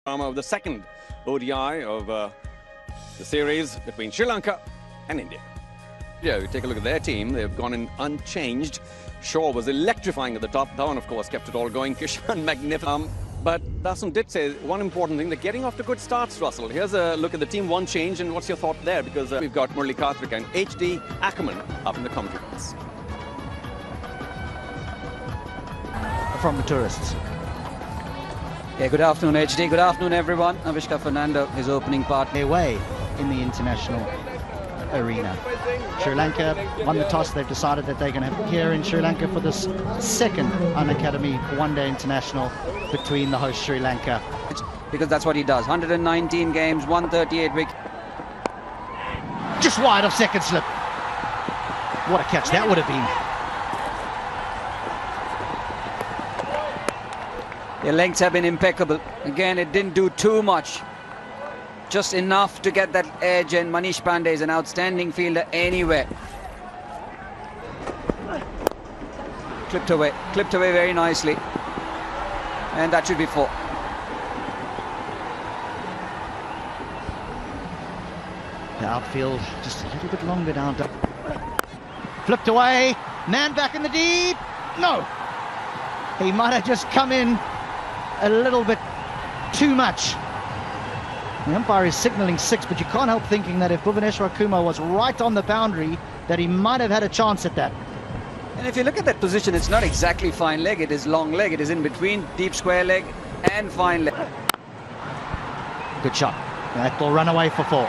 Of the second ODI of the series between Sri Lanka and India. Yeah, you take a look at their team. They've gone in unchanged. Shaw was electrifying at the top. Dhawan, of course, kept it all going. Kishan, magnificent. But Dasun did say one important thing, they're getting off to good starts, Russell. Here's a look at the team, one change, and what's your thought there? Because we've got Murali Karthik and HD Ackerman up in the commentary box. From the tourists. Yeah, good afternoon, HD. Good afternoon, everyone. Avishka Fernando, his opening part. Away in the international arena. Sri Lanka won the toss. They've decided that they're going to have here in Sri Lanka for this second Unacademy one-day international between the host Sri Lanka. Because that's what he does. 119 games, 138 wickets. Just wide of second slip. What a catch that would have been. The lengths have been impeccable. Again, it didn't do too much. Just enough to get that edge, and Manish Pandey is an outstanding fielder anywhere. Clipped away very nicely. And that should be 4. The outfield just a little bit longer down. Flipped away, man back in the deep. No, he might have just come in a little bit too much. The umpire is signalling 6, but you can't help thinking that if Bhuvaneshwar Kumar was right on the boundary, that he might have had a chance at that. And if you look at that position, it's not exactly fine leg, it is long leg. It is in between deep square leg and fine leg. Good shot. That will run away for 4.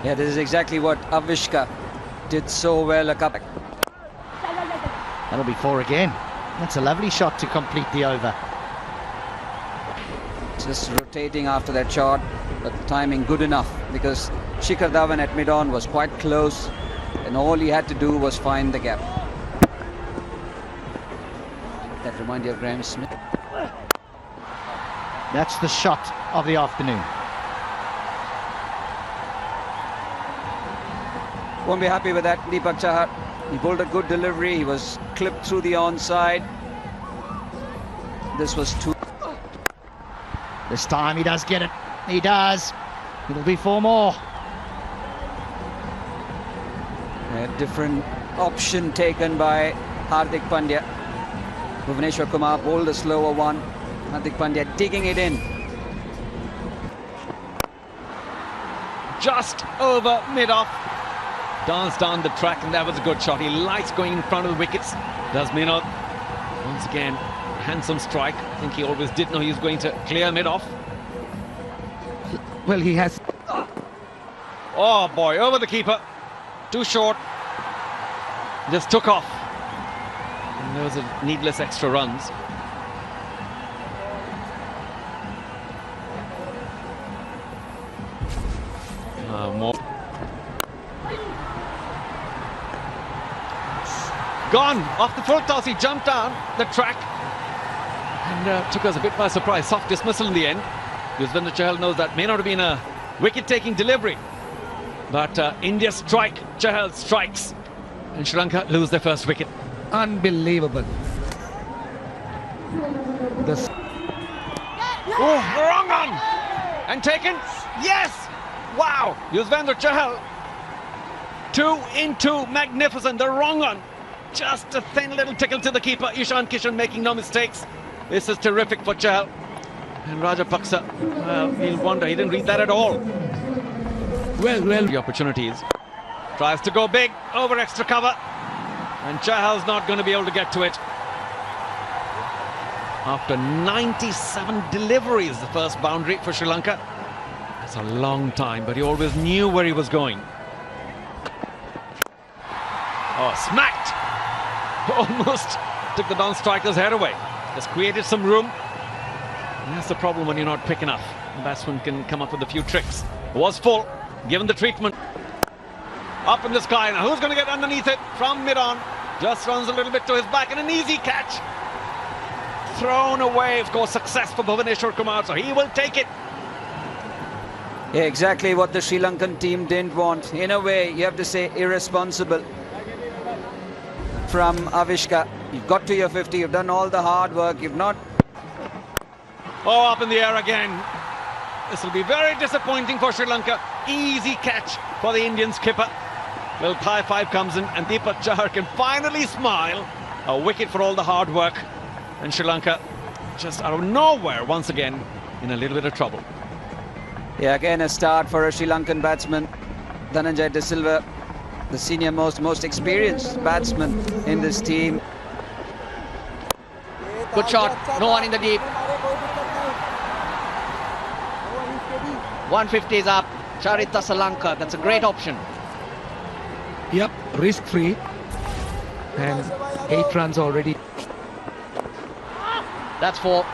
Yeah, this is exactly what Avishka did so well a couple. That'll be 4 again. That's a lovely shot to complete the over. Just rotating after that shot, but timing good enough because Shikhar Dhawan at mid-on was quite close and all he had to do was find the gap. That reminds you of Graham Smith. That's the shot of the afternoon. Won't be happy with that, Deepak Chahar. He bowled a good delivery. He was clipped through the onside. This was 2. This time he does get it. He does. It'll be 4 more. A different option taken by Hardik Pandya. Bhuvaneshwar Kumar bowled a slower one. Hardik Pandya digging it in. Just over mid-off. Danced down the track, and that was a good shot. He likes going in front of the wickets. Does Minot. Once again, handsome strike. I think he always did know he was going to clear mid-off. Well, he has. Oh boy, over the keeper. Too short. Just took off. And there was a needless extra runs. More. Gone off the full toss. He jumped down the track and took us a bit by surprise. Soft dismissal in the end. Yuzvendra Chahal knows that may not have been a wicket-taking delivery, but India strike. Chahal strikes, and Sri Lanka lose their first wicket. Unbelievable. Oh, wrong on and taken. Yes, wow. Yuzvendra Chahal. 2 in 2, magnificent. The wrong on. Just a thin little tickle to the keeper. Ishan Kishan making no mistakes. This is terrific for Chahal. And Rajapaksa, well, he'll wonder. He didn't read that at all. Well. The opportunities. Tries to go big over extra cover. And Chahal's not going to be able to get to it. After 97 deliveries, the first boundary for Sri Lanka. That's a long time, but he always knew where he was going. Oh, smacked! Almost took the non-striker's head away. Just created some room. And that's the problem when you're not quick enough. The batsman can come up with a few tricks. It was full, given the treatment. Up in the sky. Now who's going to get underneath it from mid-on? Just runs a little bit to his back and an easy catch. Thrown away, of course, success for Bhuvaneshwar Kumar, so he will take it. Yeah, exactly what the Sri Lankan team didn't want. In a way, you have to say irresponsible. from Avishka. You've got to your 50, you've done all the hard work, you've not... Oh, up in the air again. This will be very disappointing for Sri Lanka. Easy catch for the Indian skipper. Well, high five comes in and Deepak Chahar can finally smile. A wicket for all the hard work. And Sri Lanka just out of nowhere once again in a little bit of trouble. Yeah, again a start for a Sri Lankan batsman. Dhananjay De Silva, the senior most experienced batsman in this team. Good shot, no one in the deep. 150 is up. Charita Salanka, that's a great option. Yep, risk-free. And 8 runs already. That's 4.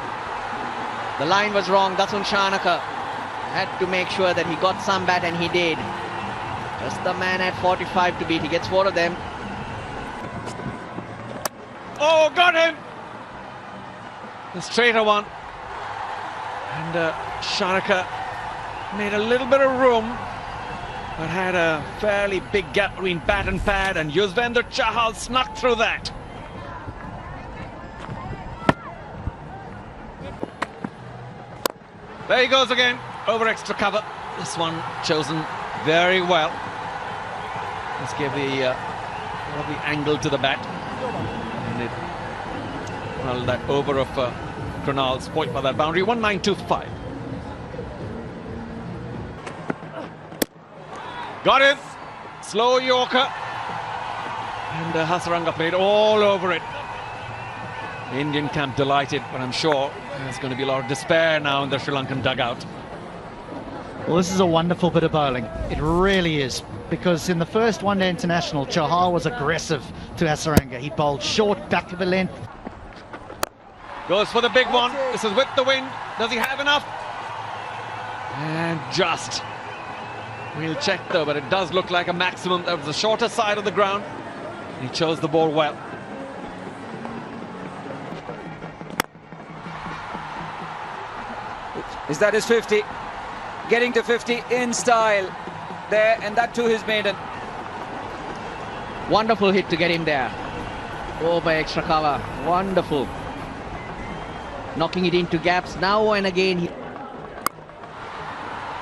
The line was wrong. Dasun Shanaka had to make sure that he got some bat, and he did. Just the man at 45 to beat. He gets 4 of them. Oh, got him! The straighter one. And Shanaka made a little bit of room, but had a fairly big gap between bat and pad, and Yuzvendra Chahal snuck through that. There he goes again, over extra cover. This one chosen very well. Let's give the lovely angle to the bat. And it, well, that over of Krunal spoilt by that boundary. 1925. Got it. Slow Yorker. And Hasaranga played all over it. The Indian camp delighted, but I'm sure there's going to be a lot of despair now in the Sri Lankan dugout. Well, this is a wonderful bit of bowling. It really is. Because in the first one-day international, Chahal was aggressive to Hasaranga. He bowled short, back of the length. Goes for the big one. This is with the wind. Does he have enough? And just. We'll check though, but it does look like a maximum. That was the shorter side of the ground. He chose the ball well. Is that his 50? Getting to 50 in style there, and that too his maiden. Wonderful hit to get him there. Oh, by extra cover. Wonderful. Knocking it into gaps now and again.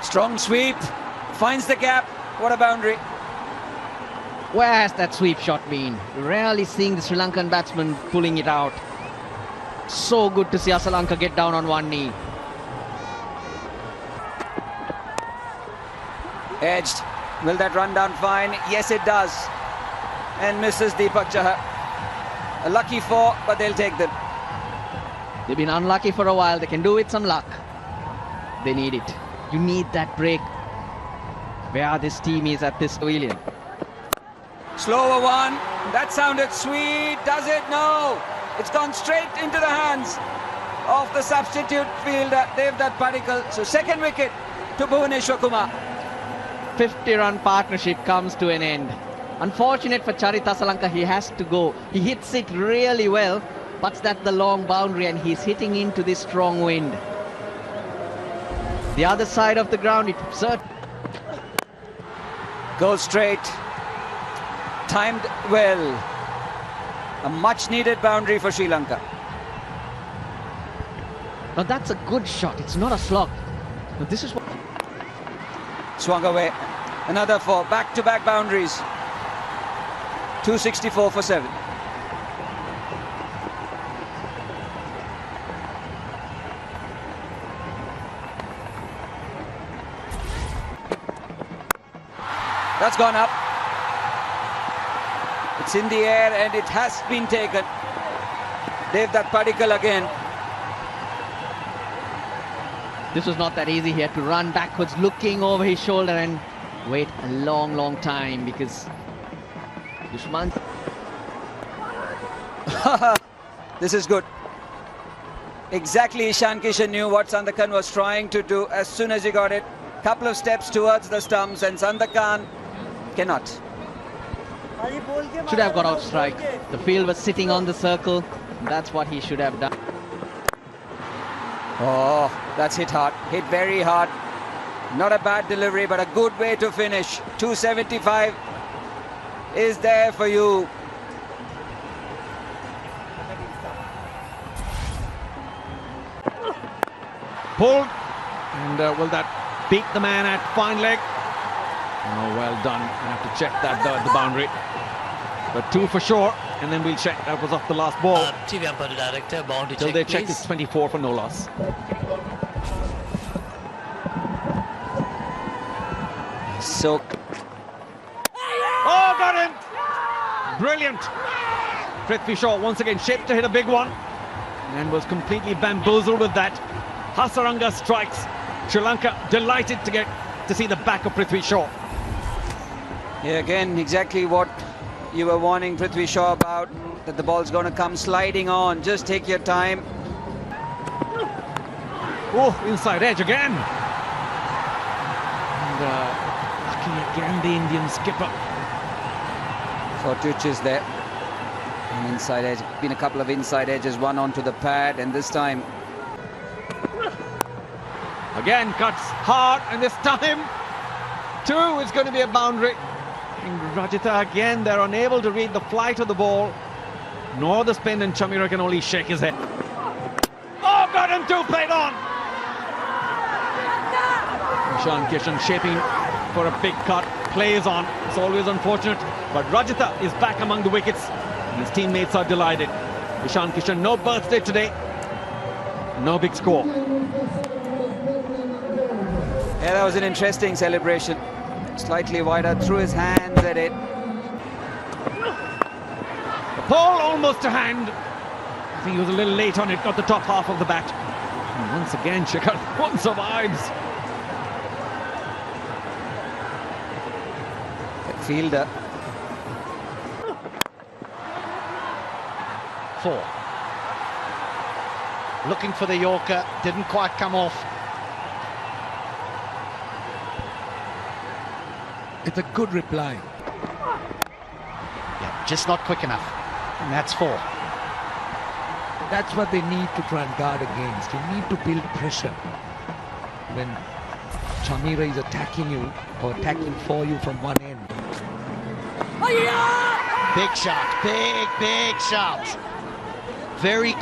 Strong sweep. Finds the gap. What a boundary. Where has that sweep shot been? Rarely seeing the Sri Lankan batsman pulling it out. So good to see Asalanka get down on one knee. Edged. Will that run down fine? Yes, it does. And misses Deepak Chahar. A lucky 4, but they'll take them. They've been unlucky for a while. They can do with some luck. They need it. You need that break. Where this team is at this pavilion. Slower one. That sounded sweet. Does it? No. It's gone straight into the hands of the substitute fielder, Devdutt Padikkal. So second wicket to Bhuvaneshwar Kumar. 50-run partnership comes to an end. Unfortunate for Charita Salanka, he has to go. He hits it really well, but that's the long boundary and he's hitting into this strong wind. The other side of the ground, it certainly goes straight. Timed well. A much needed boundary for Sri Lanka. Now that's a good shot. It's not a slog. Now this is what... Swung away. Another 4. Back-to-back boundaries. 264 for 7. That's gone up. It's in the air and it has been taken. Devdutt Padikkal again. This was not that easy. He had to run backwards, looking over his shoulder and wait a long time because Dushman. This is good. Exactly, Ishan Kishan knew what Sandakan was trying to do as soon as he got it. Couple of steps towards the stumps and Sandakan cannot. Should have got out strike. The field was sitting on the circle. That's what he should have done. Oh, that's hit hard. Hit very hard. Not a bad delivery, but a good way to finish. 275 is there for you. pulled. And will that beat the man at fine leg? Oh, well done. I have to check that at the boundary. But 2 for sure. And then we'll check. That was off the last ball. TV umpire director, boundary Till check, they check, please. it's 24 for no loss. So, Oh, got him! Brilliant. Prithvi Shaw once again shaped to hit a big one and was completely bamboozled with that. Hasaranga strikes. Sri Lanka delighted to see the back of Prithvi Shaw. yeah, again, exactly what you were warning Prithvi Shaw about, that the ball's going to come sliding on. Just take your time. Oh, inside edge again. And lucky again the Indian skipper. For Tuchis there. An inside edge. Been a couple of inside edges, one onto the pad, and this time. Again cuts hard, and this time 2 is going to be a boundary. And Rajitha again, they're unable to read the flight of the ball, nor the spin, and Chamira can only shake his head. Oh, got him 2, played on. Ishan Kishan shaping for a big cut, plays on. It's always unfortunate, but Rajitha is back among the wickets. And his teammates are delighted. Ishan Kishan, no birthday today, no big score. Yeah, that was an interesting celebration. Slightly wider, threw his hands at it. The ball almost to hand. I think he was a little late on it, got the top half of the bat. And once again, Shikhar Dhawan survives. The fielder. 4. Looking for the Yorker, didn't quite come off. It's a good reply. Yeah, just not quick enough. And that's 4. That's what they need to try and guard against. You need to build pressure. When Chamira is attacking you or attacking for you from one end. Big shot, big shot. Very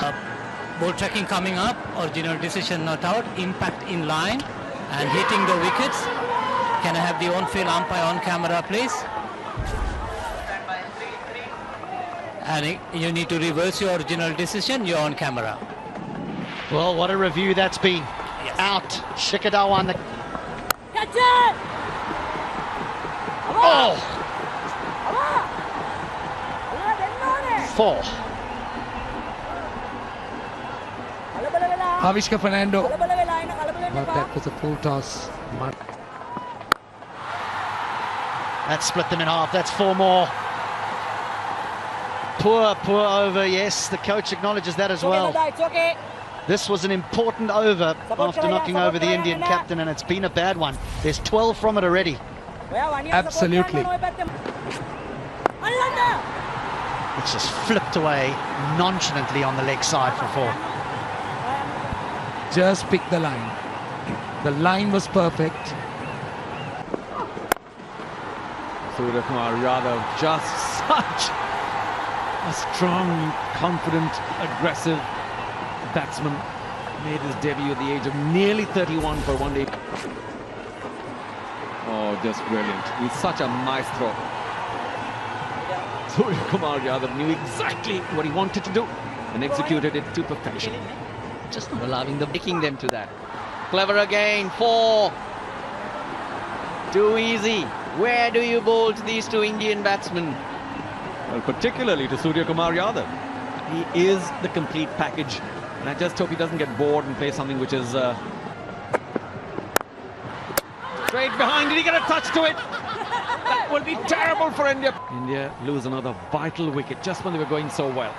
Ball tracking coming up, original decision not out, impact in line and hitting the wickets. Can I have the on-field umpire on camera, please? And you need to reverse your original decision, you're on camera. Well, what a review that's been. Yes. Out, Shikhar Dhawan. Catch it! Oh! 4. Avishka Fernando. But that was a full toss. That split them in half. That's 4 more. Poor over. Yes, the coach acknowledges that as well. It's okay. This was an important over after knocking over the Indian captain, and it's been a bad one. There's 12 from it already. Absolutely. It's just flipped away nonchalantly on the leg side for 4. Just pick the line. The line was perfect. Surya Kumar Yadav, just such a strong, confident, aggressive batsman. Made his debut at the age of nearly 31 for one day. Oh, just brilliant. He's such a maestro. Surya Kumar Yadav knew exactly what he wanted to do and executed it to perfection. Just not allowing them, taking them to that. Clever again, 4. Too easy. Where do you bowl to these 2 Indian batsmen? Well, particularly to Surya Kumar Yadav. He is the complete package. And I just hope he doesn't get bored and play something which is straight behind. Did he get a touch to it? That will be terrible for India. India lose another vital wicket just when they were going so well.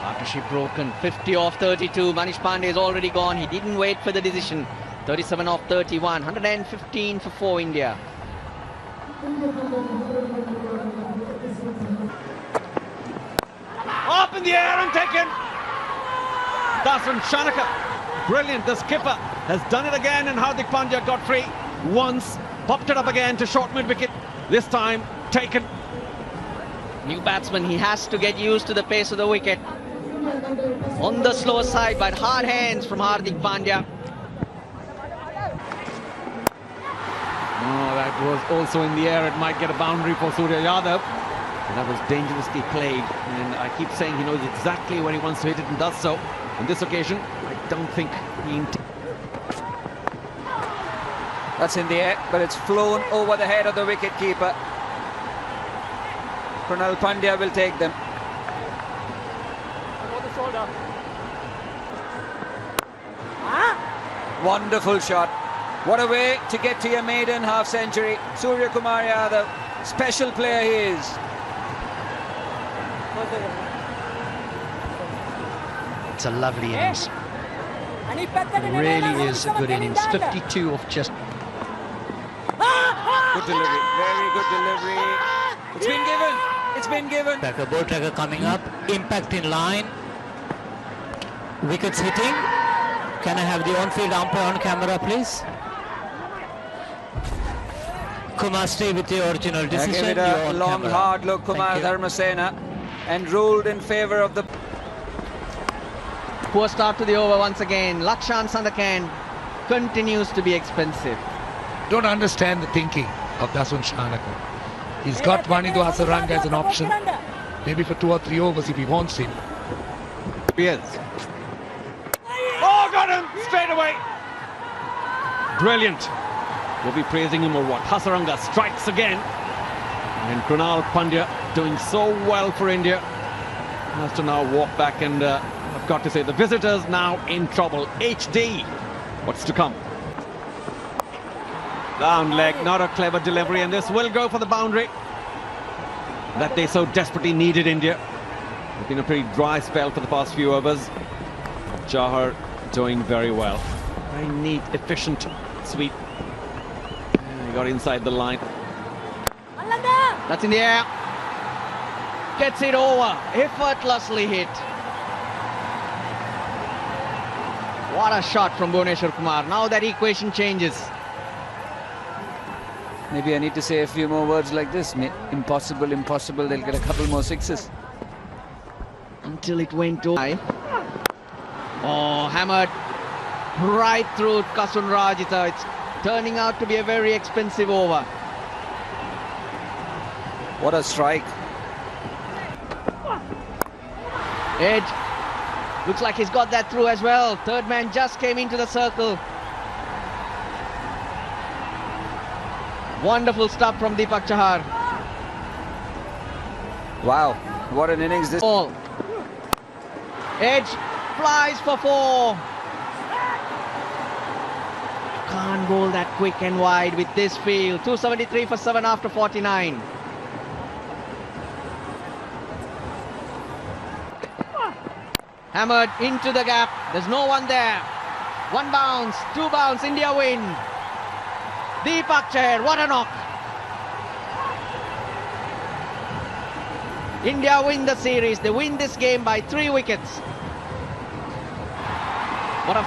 Partnership broken. 50 off 32. Manish Pandey is already gone. He didn't wait for the decision. 37 off 31. 115 for India. Up in the air and taken. Dasan Shanaka. Brilliant. The skipper has done it again, and Hardik Pandya got free once. Popped it up again to short mid-wicket. This time taken. New batsman. He has to get used to the pace of the wicket. On the slower side, but hard hands from Hardik Pandya. Oh, that was also in the air. It might get a boundary for Surya Yadav. And that was dangerously played. And I keep saying he knows exactly where he wants to hit it and does so. On this occasion, I don't think he That's in the air, but it's flown over the head of the wicket-keeper. Krunal Pandya will take them. Wonderful shot. What a way to get to your maiden half-century. Surya Kumar Yadav, special player he is. It's a lovely innings. It really is a good innings. 52 of just... Good delivery, very good delivery. It's been given, it's been given. Tracker, ball tracker coming up, impact in line, wickets hitting. Can I have the on-field umpire on camera, please? Kumar, stay with the original decision. Give it a long, camera. hard look, Kumar Dharmasena, and ruled in favour of the... Poor start to the over once again. Lakshan Sandakan continues to be expensive. Don't understand the thinking of Dasun Shanaka. He's got Vanidu Hasaranga as an option. Maybe for 2 or 3 overs if he wants him. Yes. Oh, got him straight away. Brilliant. We'll be praising him or what? Hasaranga strikes again. And Krunal Pandya doing so well for India. Has to now walk back and I've got to say the visitors now in trouble. HD. What's to come? Down leg, not a clever delivery, and this will go for the boundary that they so desperately needed, India. It's been a pretty dry spell for the past few overs. Chahar doing very well. Very neat, efficient sweep. He got inside the line. That's in the air. Gets it over. Effortlessly hit. What a shot from Bhuvneshwar Kumar. Now that equation changes. Maybe I need to say a few more words like this. Impossible, impossible. They'll get a couple more sixes. Until it went over. Oh, hammered right through Kasun Rajita. It's turning out to be a very expensive over. What a strike. Edge. Looks like he's got that through as well. Third man just came into the circle. Wonderful stuff from Deepak Chahar. Wow, what an innings this. Ball. Edge flies for 4. Can't bowl that quick and wide with this field. 273 for 7 after 49. Hammered into the gap. There's no one there. 1 bounce, 2 bounce, India win. Deepak Chahar, what a knock. India win the series. They win this game by 3 wickets. What a